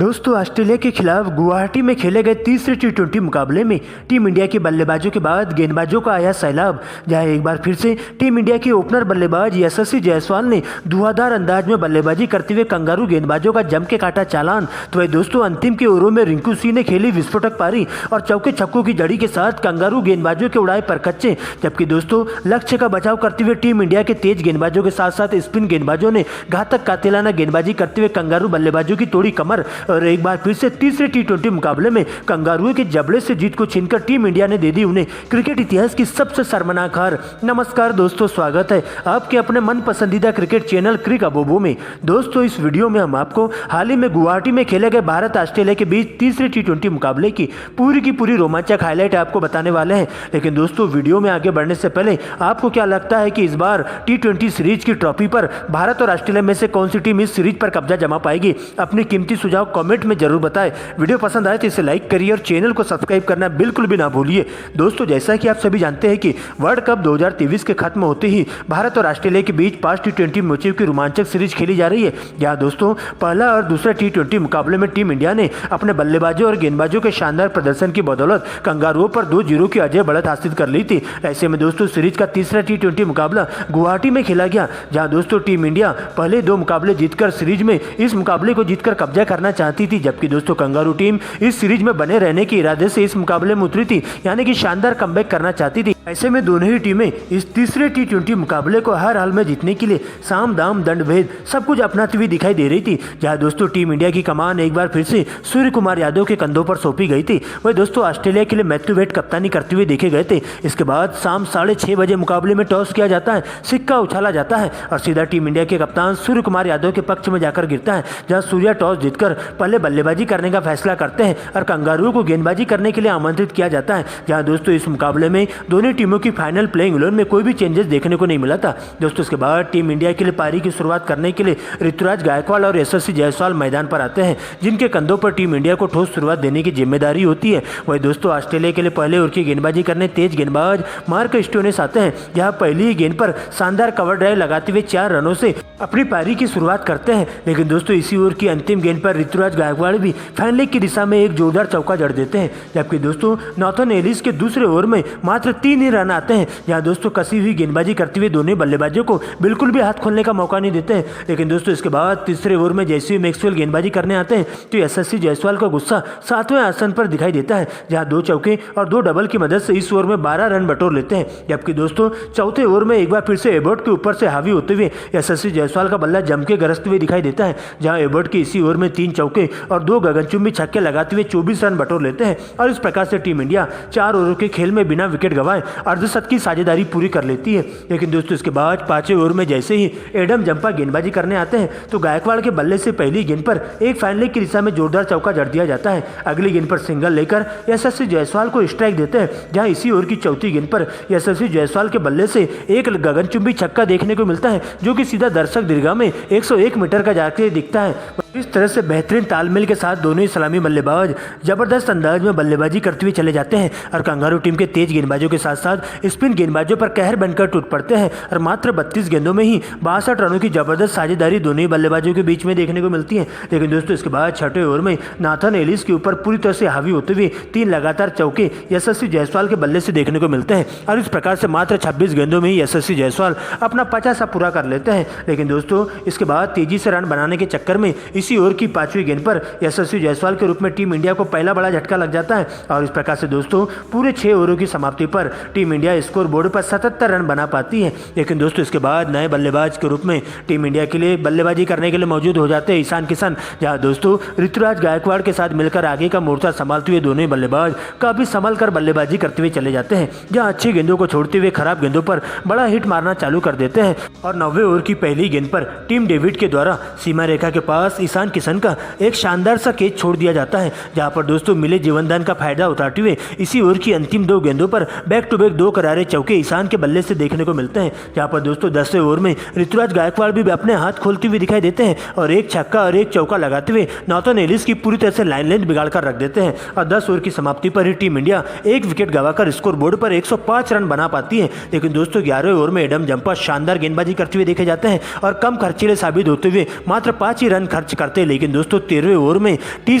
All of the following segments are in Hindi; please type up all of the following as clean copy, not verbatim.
दोस्तों ऑस्ट्रेलिया के खिलाफ गुवाहाटी में खेले गए तीसरे टी20 मुकाबले में टीम इंडिया के बल्लेबाजों के बाद गेंदबाजों का आया सैलाब, जहां एक बार फिर से टीम इंडिया के ओपनर बल्लेबाज यशस्वी जायसवाल ने धुआंधार अंदाज में बल्लेबाजी करते हुए कंगारू गेंदबाजों का जम के काटा चालान। तो वही दोस्तों अंतिम के ओवरों में रिंकू सिंह ने खेली विस्फोटक पारी और चौके छक्कों की जड़ी के साथ कंगारू गेंदबाजों के उड़ाए परकच्चे। जबकि दोस्तों लक्ष्य का बचाव करते हुए टीम इंडिया के तेज गेंदबाजों के साथ साथ स्पिन गेंदबाजों ने घातक कातिलाना गेंदबाजी करते हुए कंगारू बल्लेबाजों की तोड़ी कमर और एक बार फिर से तीसरे टी20 मुकाबले में कंगारुओं के जबड़े से जीत को छीनकर टीम इंडिया ने दे दी उन्हें क्रिकेट इतिहास की सबसे शर्मनाक हार। नमस्कार दोस्तों, स्वागत है आपके अपने मन पसंदीदा क्रिकेट चैनल क्रिक अबोबो में। दोस्तों इस वीडियो में हम आपको हाल ही में गुवाहाटी में खेले गए भारत ऑस्ट्रेलिया के बीच तीसरे टी20 मुकाबले की पूरी रोमांचक हाईलाइट आपको बताने वाले हैं। लेकिन दोस्तों वीडियो में आगे बढ़ने से पहले आपको क्या लगता है कि इस बार टी20 सीरीज की ट्रॉफी पर भारत और ऑस्ट्रेलिया में से कौन सी टीम इस सीरीज पर कब्जा जमा पाएगी? अपनी कीमती सुझाव कमेंट में जरूर बताएं। वीडियो पसंद आए तो इसे लाइक करिए और चैनल को सब्सक्राइब करना बिल्कुल भी ना भूलिए। दोस्तों जैसा कि आप सभी जानते हैं कि वर्ल्ड कप 2023 के खत्म होते ही भारत और ऑस्ट्रेलिया के बीच 5 टी20 मैचों की रोमांचक सीरीज खेली जा रही है। जहां दोस्तों पहला और दूसरा टी20 मुकाबले में टीम इंडिया ने अपने बल्लेबाजों और गेंदबाजों के शानदार प्रदर्शन की बदौलत कंगारुओं पर 2-0 की अजय बढ़त हासिल कर ली थी। ऐसे में दोस्तों सीरीज का तीसरा टी20 मुकाबला गुवाहाटी में खेला गया, जहां दोस्तों टीम इंडिया पहले 2 मुकाबले जीतकर सीरीज में इस मुकाबले को जीतकर कब्जा करना चाहती थी। जबकि दोस्तों कंगारू टीम इस सीरीज में बने रहने के इरादे से इस मुकाबले में उतरी थी, यानी कि शानदार कमबैक करना चाहती थी। ऐसे में दोनों ही टीमें इस तीसरे टी20 मुकाबले को हर हाल में जीतने के लिए साम दाम दंड भेद सब कुछ अपनाती हुई दिखाई दे रही थी। जहां दोस्तों टीम इंडिया की कमान एक बार फिर से सूर्य कुमार यादव के कंधों पर सौंपी गई थी। वही दोस्तों ऑस्ट्रेलिया के लिए मैथ्यू वेड कप्तानी करते हुए देखे गए थे। इसके बाद शाम 6:30 बजे मुकाबले में टॉस किया जाता है, सिक्का उछाला जाता है और सीधा टीम इंडिया के कप्तान सूर्य कुमार यादव के पक्ष में जाकर गिरता है। जहां सूर्या टॉस जीतकर पहले बल्लेबाजी करने का फैसला करते हैं और कंगारुओं को गेंदबाजी करने के लिए आमंत्रित किया जाता है। जहां दोस्तों इस मुकाबले में दोनों टीमों की फाइनल प्लेइंग 11 में कोई भी चेंजेस देखने को नहीं मिला था। दोस्तों इसके बाद टीम इंडिया के लिए पारी की शुरुआत करने के लिए ऋतुराज गायकवाड़ और यशस्वी जायसवाल मैदान पर आते हैं, जिनके कंधों पर टीम इंडिया को ठोस शुरुआत देने की जिम्मेदारी होती है। वही दोस्तों ऑस्ट्रेलिया के लिए पहले ओवर की गेंदबाजी करने तेज गेंदबाज मार्क स्टोइनिस आते हैं, जहां पहली ही गेंद पर शानदार कवर ड्राइव लगाते हुए 4 रनों से अपनी पारी की शुरुआत करते हैं। लेकिन दोस्तों इसी ओवर की अंतिम गेंद पर ऋतुराज गायकवाड़ भी फाइनल लेग की दिशा में एक जोरदार चौका जड़ देते हैं। जबकि दोस्तों नॉर्थन एलिस के दूसरे ओवर में मात्र 3 ही रन आते हैं, जहां दोस्तों कसी हुई गेंदबाजी करते हुए दोनों बल्लेबाजों को बिल्कुल भी हाथ खोलने का मौका नहीं देते हैं। लेकिन दोस्तों इसके बाद तीसरे ओवर में जैसे ही मैक्सवेल गेंदबाजी करने आते हैं तो यशस्वी जायसवाल का गुस्सा 7वें आसन पर दिखाई देता है, जहां 2 चौके और 2 डबल की मदद से इस ओवर में 12 रन बटोर लेते हैं। जबकि दोस्तों चौथे ओवर में एक बार फिर से एबर्ट के ऊपर से हावी होते हुए यशस्वी जायसवाल का बल्ला जम के गरजते हुए दिखाई देता है, जहां एबर्ट के इसी ओवर में 3 चौके और 2 गगनचुंबी छक्के लगाते हुए 24 रन बटोर लेते हैं। और इस प्रकार से टीम इंडिया 4 ओवरों के खेल में बिना विकेट गंवाए अर्धशतक की साझेदारी पूरी कर लेती है। लेकिन दोस्तों इसके बाद 5वें ओवर में जैसे ही एडम जंपा गेंदबाजी करने आते हैं तो गायकवाड़ के बल्ले से पहली गेंद पर एक फाइनल लेग की दिशा में जोरदार चौका जड़ दिया जाता है। अगली गेंद पर सिंगल लेकर यशस्वी जायसवाल को स्ट्राइक देते हैं, जहां इसी ओवर की चौथी गेंद पर यशस्वी जायसवाल के बल्ले से एक गगनचुंबी छक्का देखने को मिलता है, जो कि सीधा दर्शक दीर्घा में 101 मीटर का जाके दिखता है। इस तरह से बेहतरीन तालमेल के साथ दोनों ही सलामी बल्लेबाज जबरदस्त अंदाज में बल्लेबाजी करते हुए चले जाते हैं और कंगारू टीम के तेज गेंदबाजों के साथ साथ स्पिन गेंदबाजों पर कहर बनकर टूट पड़ते हैं और मात्र 32 गेंदों में ही 62 रनों की जबरदस्त साझेदारी दोनों ही बल्लेबाजों के बीच में देखने को मिलती है। लेकिन दोस्तों इसके बाद 6वें ओवर में नाथन एलिस के ऊपर पूरी तरह से हावी होते हुए 3 लगातार चौके यशस्वी जायसवाल के बल्ले से देखने को मिलते हैं और इस प्रकार से मात्र 26 गेंदों में ही यशस्वी जायसवाल अपना 50 पूरा कर लेते हैं। लेकिन दोस्तों इसके बाद तेजी से रन बनाने के चक्कर में इसी ओवर की 5वीं गेंद पर यशस्वी जायसवाल के रूप में टीम इंडिया को पहला बड़ा झटका लग जाता है और इस प्रकार से दोस्तों पूरे 6 ओवरों की समाप्ति पर टीम इंडिया स्कोर बोर्ड पर 77 रन बना पाती है। लेकिन दोस्तों इसके बाद नए बल्लेबाज के रूप में टीम इंडिया के लिए बल्लेबाजी करने के लिए मौजूद हो जाते हैं ईशान किशन, जहां दोस्तों ऋतुराज गायकवाड़ के साथ मिलकर आगे का मोर्चा संभालते हुए दोनों ही बल्लेबाज काफी संभल कर बल्लेबाजी करते हुए चले जाते हैं, जहां अच्छी गेंदों को छोड़ते हुए खराब गेंदों पर बड़ा हिट मारना चालू कर देते हैं। और 9वें ओवर की पहली गेंद पर टीम डेविड के द्वारा सीमा रेखा के पास ईशान किशन का एक शानदार सा कैच छोड़ दिया जाता है, जहां पर दोस्तों मिले जीवनदान का फायदा उठाते हुए इसी ओवर की अंतिम 2 गेंदों पर बैक टू बैक 2 करारे चौके ईशान के बल्ले से देखने को मिलते हैं। जहां पर दोस्तों 10वें ओवर में ऋतुराज गायकवाड़ भी अपने हाथ खोलते हुए दिखाई देते हैं और एक छक्का और एक चौका लगाते हुए नॉर्थन एलिस की पूरी तरह से लाइन लेंथ बिगाड़ कर रख देते हैं। और 10 ओवर की समाप्ति पर ही टीम इंडिया 1 विकेट गंवाकर स्कोर बोर्ड पर 105 रन बना पाती है। लेकिन दोस्तों 11वें ओवर में एडम जंपा शानदार गेंदबाजी करते हुए देखे जाते हैं और कम खर्चीले साबित होते हुए मात्र 5 ही रन खर्च करते हैं। लेकिन दोस्तों 13वें ओवर में टी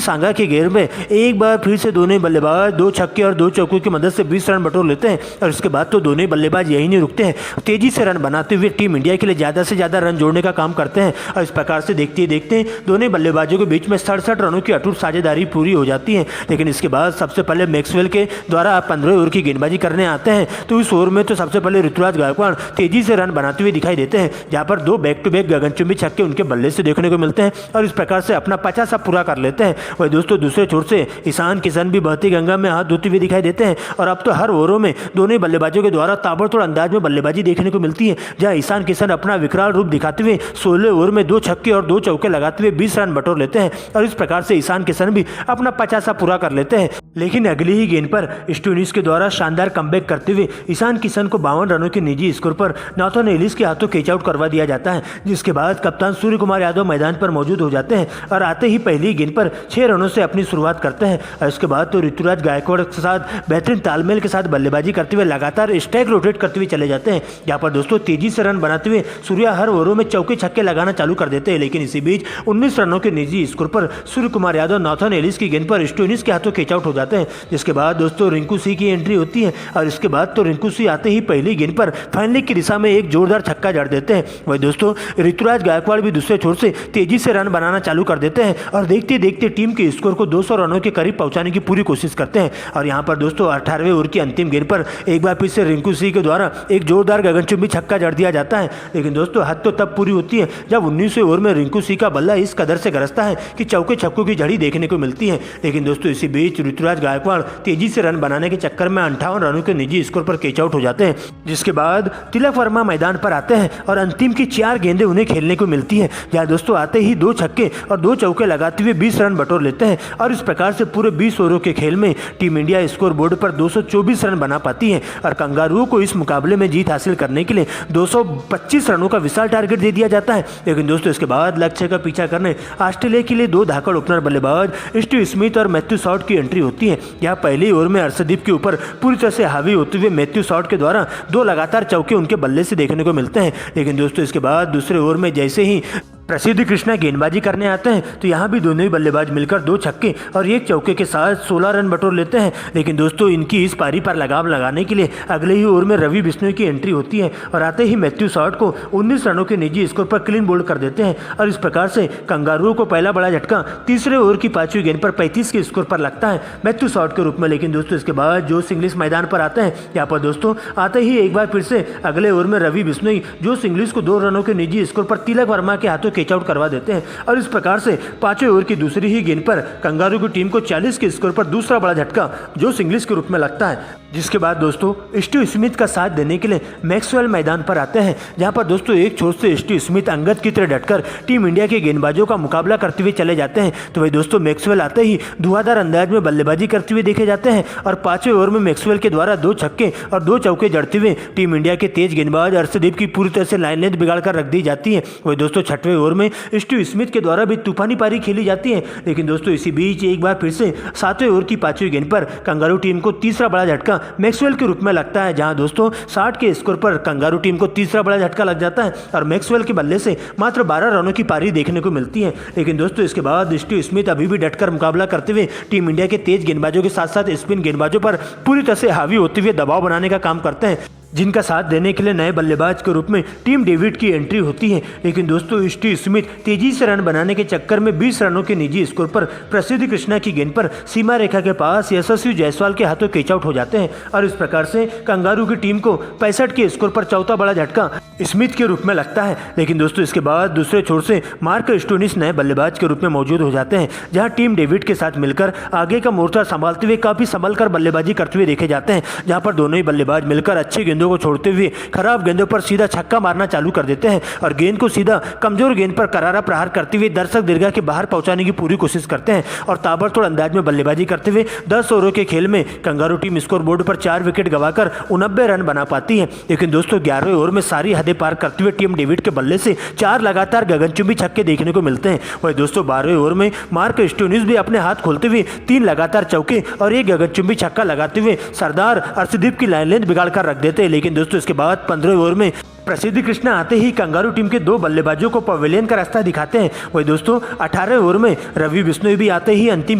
सांगा के घेर में एक बार फिर से दोनों बल्लेबाज 2 छक्के और 2 चौकों की मदद से 20 रन बटोर लेते हैं और इसके बाद तो दोनों बल्लेबाज यही नहीं रुकते हैं, तेजी से रन बनाते हुए टीम इंडिया के लिए ज़्यादा से ज़्यादा रन जोड़ने का काम करते हैं। और इस प्रकार से देखते ही देखते दोनों बल्लेबाजों के बीच में 67 रनों की अटूट साझेदारी पूरी हो जाती है। लेकिन इसके बाद सबसे पहले मैक्सवेल के द्वारा 15 ओवर की गेंदबाजी करने आते हैं। तो इस ओवर में तो सबसे पहले ऋतुराज गायकवाड़ तेजी से रन बनाते हुए दिखाई देते हैं, जहां पर 2 बैक टू बैक गगनचुंबी छक्के उनके बल्ले से देखने को मिलते हैं और इस प्रकार से अपना 50 पूरा कर लेते हैं। वही दोस्तों दूसरे छोर से ईशान किशन भी बहती गंगा में हाथ धोते हुए दिखाई देते हैं और अब तो हर ओवरों में दोनों बल्लेबाजों के द्वारा ताबड़तोड़ अंदाज में बल्लेबाजी देखने को मिलती है, जहां ईशान किशन अपना विकराल रूप दिखाते हुए 16 ओवर में 2 छक्के और 2 चौके लगाते हुए 20 रन बटोर लेते हैं और इस प्रकार से ईशान किशन भी अपना 50 पूरा कर लेते हैं। लेकिन अगली ही गेंद पर स्टोइनिस के द्वारा शानदार कमबैक करते हुए ईशान किशन को 52 रनों के निजी स्कोर पर नाथन एलिस के हाथों कैच आउट करवा दिया जाता है, जिसके बाद कप्तान सूर्य कुमार यादव मैदान पर मौजूद हो जाते हैं और आते ही पहली गेंद पर 6 रनों से अपनी शुरुआत करते हैं और इसके बाद तो ऋतुराज गायकवाड़ के साथ बेहतरीन तालमेल के साथ बल्लेबाजी करते हुए लगातार स्ट्राइक रोटेट करते हुए चले जाते हैं, जहां पर दोस्तों तेजी से रन बनाते हुए सूर्या हर ओवरों में चौके छक्के लगाना चालू कर देते हैं। लेकिन इसी बीच 19 रनों के निजी स्कोर पर सूर्य कुमार यादव नाथन एलिस की गेंद पर स्टोइनिस के हाथों कैच आउट हो जाते हैं, जिसके बाद दोस्तों रिंकू सिंह की एंट्री होती है और इसके बाद तो रिंकू सिंह आते ही पहली गेंद पर फाइनल की दिशा में एक जोरदार छक्का जड़ देते हैं। वही दोस्तों ऋतुराज गायकवाड़ भी दूसरे छोर से तेजी से रन बनाना चालू कर देते हैं और देखते देखते टीम के स्कोर को 200 रनों के करीब पहुंचाने की पूरी कोशिश करते हैं। और यहां पर दोस्तों 18वें ओवर की अंतिम गेंद पर एक बार फिर से रिंकू सिंह के द्वारा एक जोरदार गगनचुंबी छक्का जड़ दिया जाता है। लेकिन दोस्तों हद तो तब पूरी होती है जब 19वें ओवर में रिंकू सिंह का बल्ला इस कदर से गरजता है कि चौके छक्कों की झड़ी देखने को मिलती है। लेकिन दोस्तों इसी बीच ऋतुराज गायकवाड़ तेजी से रन बनाने के चक्कर में 58 रनों के निजी स्कोर पर कैच आउट हो जाते हैं, जिसके बाद तिलक वर्मा मैदान पर आते हैं और अंतिम की 4 गेंदें उन्हें खेलने को मिलती है, जहां दोस्तों आते ही 2 छक्के और 2 चौके लगाते हुए 20 रन बटोर लेते हैं और इस प्रकार से पूरे 20 ओवरों के खेल में टीम इंडिया स्कोर बोर्ड पर 224 रन बना पाती है और कंगारुओं को इस मुकाबले में जीत हासिल करने के लिए 225 रनों का विशाल टारगेट दे दिया जाता है। लेकिन दोस्तों इसके बाद लक्ष्य का पीछा करने ऑस्ट्रेलिया के लिए 2 धाकड़ ओपनर बल्लेबाज स्टीव स्मिथ और मैथ्यू शॉट की एंट्री होती है। यहाँ पहली ओवर में अर्शदीप के ऊपर पूरी तरह से हावी होते हुए मैथ्यू शॉट के द्वारा 2 लगातार चौके उनके बल्ले से देखने को मिलते हैं। लेकिन दोस्तों इसके बाद दूसरे ओवर में जैसे ही प्रसिद्ध कृष्णा गेंदबाजी करने आते हैं तो यहाँ भी दोनों ही बल्लेबाज मिलकर 2 छक्के और 1 चौके के साथ 16 रन बटोर लेते हैं। लेकिन दोस्तों इनकी इस पारी पर लगाम लगाने के लिए अगले ही ओवर में रवि बिश्नोई की एंट्री होती है और आते ही मैथ्यू शॉट को 19 रनों के निजी स्कोर पर क्लीन बोल्ड कर देते हैं और इस प्रकार से कंगारुओं को पहला बड़ा झटका तीसरे ओवर की 5वीं गेंद पर 35 के स्कोर पर लगता है मैथ्यू शॉट के रूप में। लेकिन दोस्तों इसके बाद जोश इंग्लिश मैदान पर आते हैं। यहाँ पर दोस्तों आते ही एक बार फिर से अगले ओवर में रवि बिश्नोई जोश इंग्लिश को 2 रनों के निजी स्कोर पर तिलक वर्मा के हाथों कैच आउट करवा देते हैं और इस प्रकार से 5वें ओवर की दूसरी ही गेंद पर कंगारू की टीम को 40 के स्कोर पर दूसरा बड़ा झटका जोश इंग्लिश के रूप में लगता है, जिसके बाद दोस्तों स्टीव स्मिथ का साथ देने के लिए मैक्सवेल मैदान पर आते हैं, जहां पर दोस्तों एक छोर से स्टीव स्मिथ अंगद की तरह डटकर टीम इंडिया के गेंदबाजों का मुकाबला करते हुए चले जाते हैं। तो वही दोस्तों मैक्सवेल आते ही धुआंधार अंदाज में बल्लेबाजी करते हुए देखे जाते हैं और 5वें ओवर में मैक्सवेल के द्वारा 2 छक्के और 2 चौके जड़ते हुए टीम इंडिया के तेज गेंदबाज अर्शदीप की पूरी तरह से लाइन लेंथ बिगाड़ कर रख दी जाती है। वही दोस्तों 6वें ओवर में स्टीव स्मिथ के द्वारा भी तूफानी पारी खेली जाती है। लेकिन दोस्तों इसी बीच एक बार फिर से 7वें ओवर की 5वीं गेंद पर कंगारू टीम को तीसरा बड़ा झटका मैक्सवेल के रूप में लगता है, जहां दोस्तों 60 के स्कोर पर कंगारू टीम को तीसरा बड़ा झटका लग जाता है और मैक्सवेल के बल्ले से मात्र 12 रनों की पारी देखने को मिलती है। लेकिन दोस्तों इसके बाद स्टीव स्मिथ अभी भी डटकर मुकाबला करते हुए टीम इंडिया के तेज गेंदबाजों के साथ साथ स्पिन गेंदबाजों पर पूरी तरह से हावी होते हुए दबाव बनाने का काम करते हैं, जिनका साथ देने के लिए नए बल्लेबाज के रूप में टीम डेविड की एंट्री होती है। लेकिन दोस्तों स्टीव स्मिथ तेजी से रन बनाने के चक्कर में 20 रनों के निजी स्कोर पर प्रसिद्ध कृष्णा की गेंद पर सीमा रेखा के पास यशस्वी जायसवाल के हाथों कैच आउट हो जाते हैं और इस प्रकार से कंगारू की टीम को 65 के स्कोर पर चौथा बड़ा झटका स्मिथ के रूप में लगता है। लेकिन दोस्तों इसके बाद दूसरे छोर से मार्क स्टोइनिस नए बल्लेबाज के रूप में मौजूद हो जाते हैं, जहां टीम डेविड के साथ मिलकर आगे का मोर्चा संभालते हुए काफी संभल कर बल्लेबाजी करते हुए देखे जाते हैं, जहां पर दोनों ही बल्लेबाज मिलकर अच्छी गेंदों को छोड़ते हुए खराब गेंदों पर सीधा छक्का मारना चालू कर देते हैं और गेंद को सीधा कमजोर गेंद पर करारा प्रहार करते हुए दर्शक दीर्घा के बाहर पहुंचाने की पूरी कोशिश करते हैं और ताबड़तोड़ अंदाज में बल्लेबाजी करते हुए 10 ओवरों के खेल में कंगारू टीम स्कोर बोर्ड पर 4 विकेट गंवाकर 89 रन बना पाती है। लेकिन दोस्तों 11वें ओवर में सारी हदें पार करते हुए टीम डेविड के बल्ले से 4 लगातार गगनचुंबी छक्के देखने को मिलते हैं। वही दोस्तों 12वें ओवर में मार्क स्टोइनिस भी अपने हाथ खोलते हुए 3 लगातार चौके और 1 गगनचुंबी छक्का लगाते हुए सरदार अर्शदीप की लाइन लेंथ बिगाड़ कर रख देते हैं। लेकिन दोस्तों इसके बाद 15वें ओवर में प्रसिद्ध कृष्णा आते ही कंगारू टीम के दो बल्लेबाजों को पवेलियन का रास्ता दिखाते हैं। वही दोस्तों 18 ओवर में रवि बिश्नोई भी आते ही अंतिम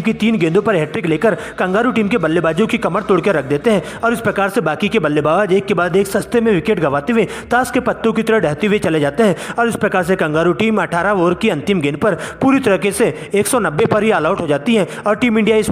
की 3 गेंदों पर हैट्रिक लेकर कंगारू टीम के बल्लेबाजों की कमर तोड़कर रख देते हैं और इस प्रकार से बाकी के बल्लेबाज एक के बाद एक सस्ते में विकेट गंवाते हुए ताश के पत्तों की तरह ढहते हुए चले जाते हैं और इस प्रकार से कंगारू टीम 18 ओवर की अंतिम गेंद पर पूरी तरीके से 190 पर ही ऑल आउट हो जाती है और टीम इंडिया इस